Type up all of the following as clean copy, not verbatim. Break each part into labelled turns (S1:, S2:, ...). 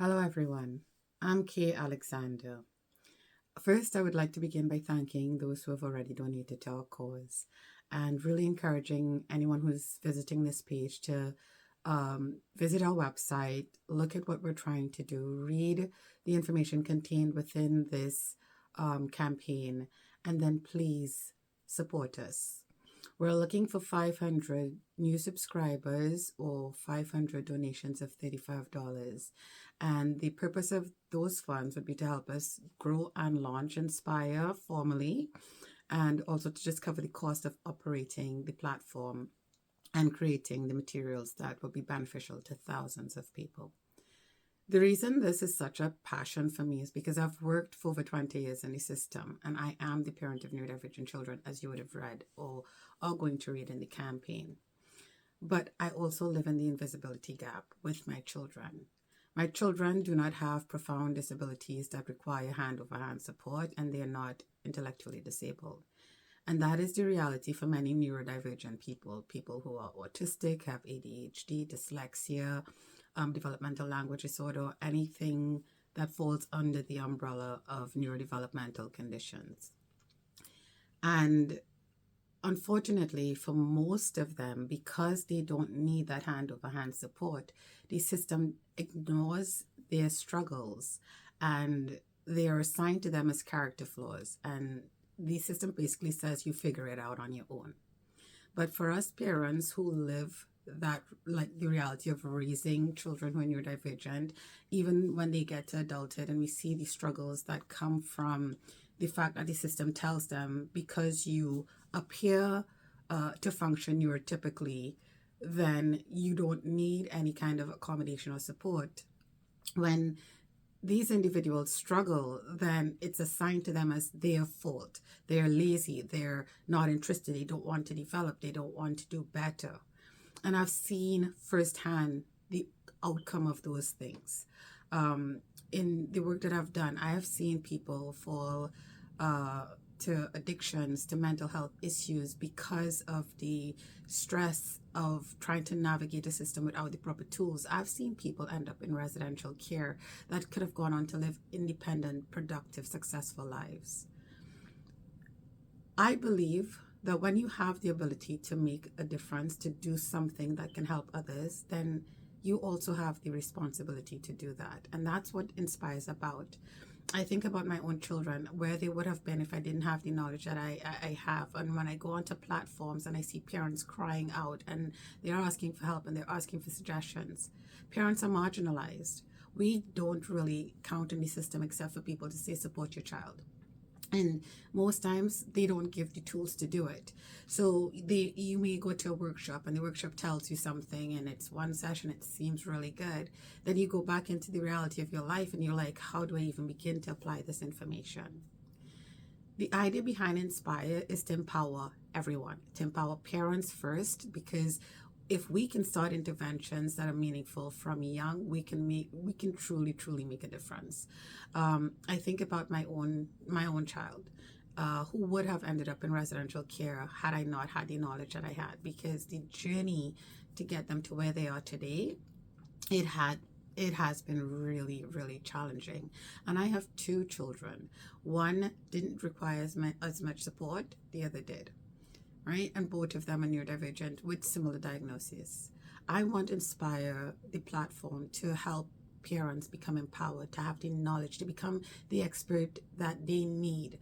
S1: Hello, everyone. I'm Kay Alexander. First, I would like to begin by thanking those who have already donated to our cause and really encouraging anyone who's visiting this page to visit our website, look at what we're trying to do, read the information contained within this campaign, and then please support us. We're looking for 500 new subscribers or 500 donations of $35. And the purpose of those funds would be to help us grow and launch Inspire formally, and also to just cover the cost of operating the platform and creating the materials that will be beneficial to thousands of people. The reason this is such a passion for me is because I've worked for over 20 years in the system, and I am the parent of neurodivergent children, as you would have read or are going to read in the campaign. But I also live in the invisibility gap with my children. My children do not have profound disabilities that require hand-over-hand support, and they are not intellectually disabled. And that is the reality for many neurodivergent people who are autistic, have ADHD, dyslexia, developmental language disorder, anything that falls under the umbrella of neurodevelopmental conditions. And unfortunately, for most of them, because they don't need that hand-over-hand support, the system ignores their struggles and they are assigned to them as character flaws. And the system basically says you figure it out on your own. But for us parents who live that, like the reality of raising children who are neurodivergent, even when they get to adulthood, and we see the struggles that come from the fact that the system tells them because you appear to function neurotypically, then you don't need any kind of accommodation or support. When these individuals struggle, then it's assigned to them as their fault. They're lazy, they're not interested, they don't want to develop, they don't want to do better. And I've seen firsthand the outcome of those things. In the work that I've done, I have seen people fall to addictions, to mental health issues because of the stress of trying to navigate a system without the proper tools. I've seen people end up in residential care that could have gone on to live independent, productive, successful lives. I believe that when you have the ability to make a difference, to do something that can help others, then you also have the responsibility to do that. And that's what Inspire's about. I think about my own children, where they would have been if I didn't have the knowledge that I have. And when I go onto platforms and I see parents crying out and they're asking for help and they're asking for suggestions, parents are marginalized. We don't really count in the system except for people to say support your child. And most times they don't give the tools to do it. So you may go to a workshop and the workshop tells you something and it's one session, it seems really good. Then you go back into the reality of your life and you're like, how do I even begin to apply this information? The idea behind Inspire is to empower everyone, to empower parents first, because if we can start interventions that are meaningful from young, we can truly make a difference. I think about my own child, who would have ended up in residential care had I not had the knowledge that I had, because the journey to get them to where they are today, it has been really challenging. And I have two children. One didn't require as much support, the other did. Right? And both of them are neurodivergent with similar diagnoses. I want to Inspire the platform to help parents become empowered, to have the knowledge, to become the expert that they need.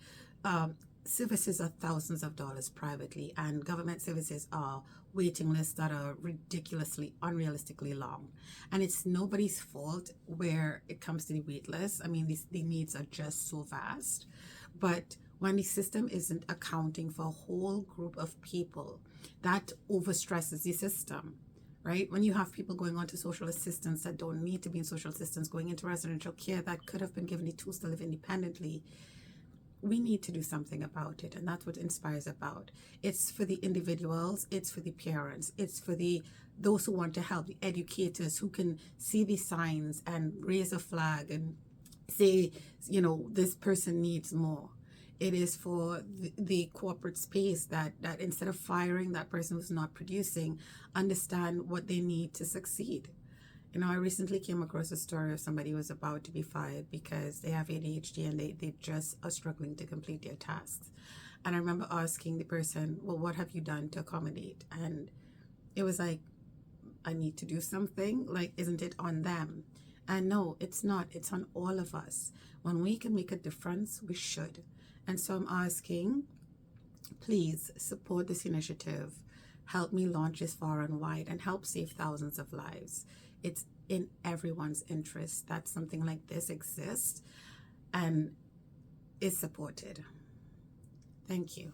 S1: Services are thousands of dollars privately, and government services are waiting lists that are ridiculously, unrealistically long. And it's nobody's fault where it comes to the wait list. I mean, the needs are just so vast. But when the system isn't accounting for a whole group of people, that overstresses the system, right? When you have people going on to social assistance that don't need to be in social assistance, going into residential care that could have been given the tools to live independently, we need to do something about it. And that's what Inspire's about. It's for the individuals, it's for the parents, it's for those who want to help, the educators who can see the signs and raise a flag and say, this person needs more. It is for the corporate space that instead of firing that person who's not producing, understand what they need to succeed. You know, I recently came across a story of somebody who was about to be fired because they have ADHD and they just are struggling to complete their tasks. And I remember asking the person, well, what have you done to accommodate? And it was like, I need to do something. Like, isn't it on them? And no, it's not. It's on all of us. When we can make a difference, we should. And so I'm asking, please support this initiative. Help me launch this far and wide and help save thousands of lives. It's in everyone's interest that something like this exists and is supported. Thank you.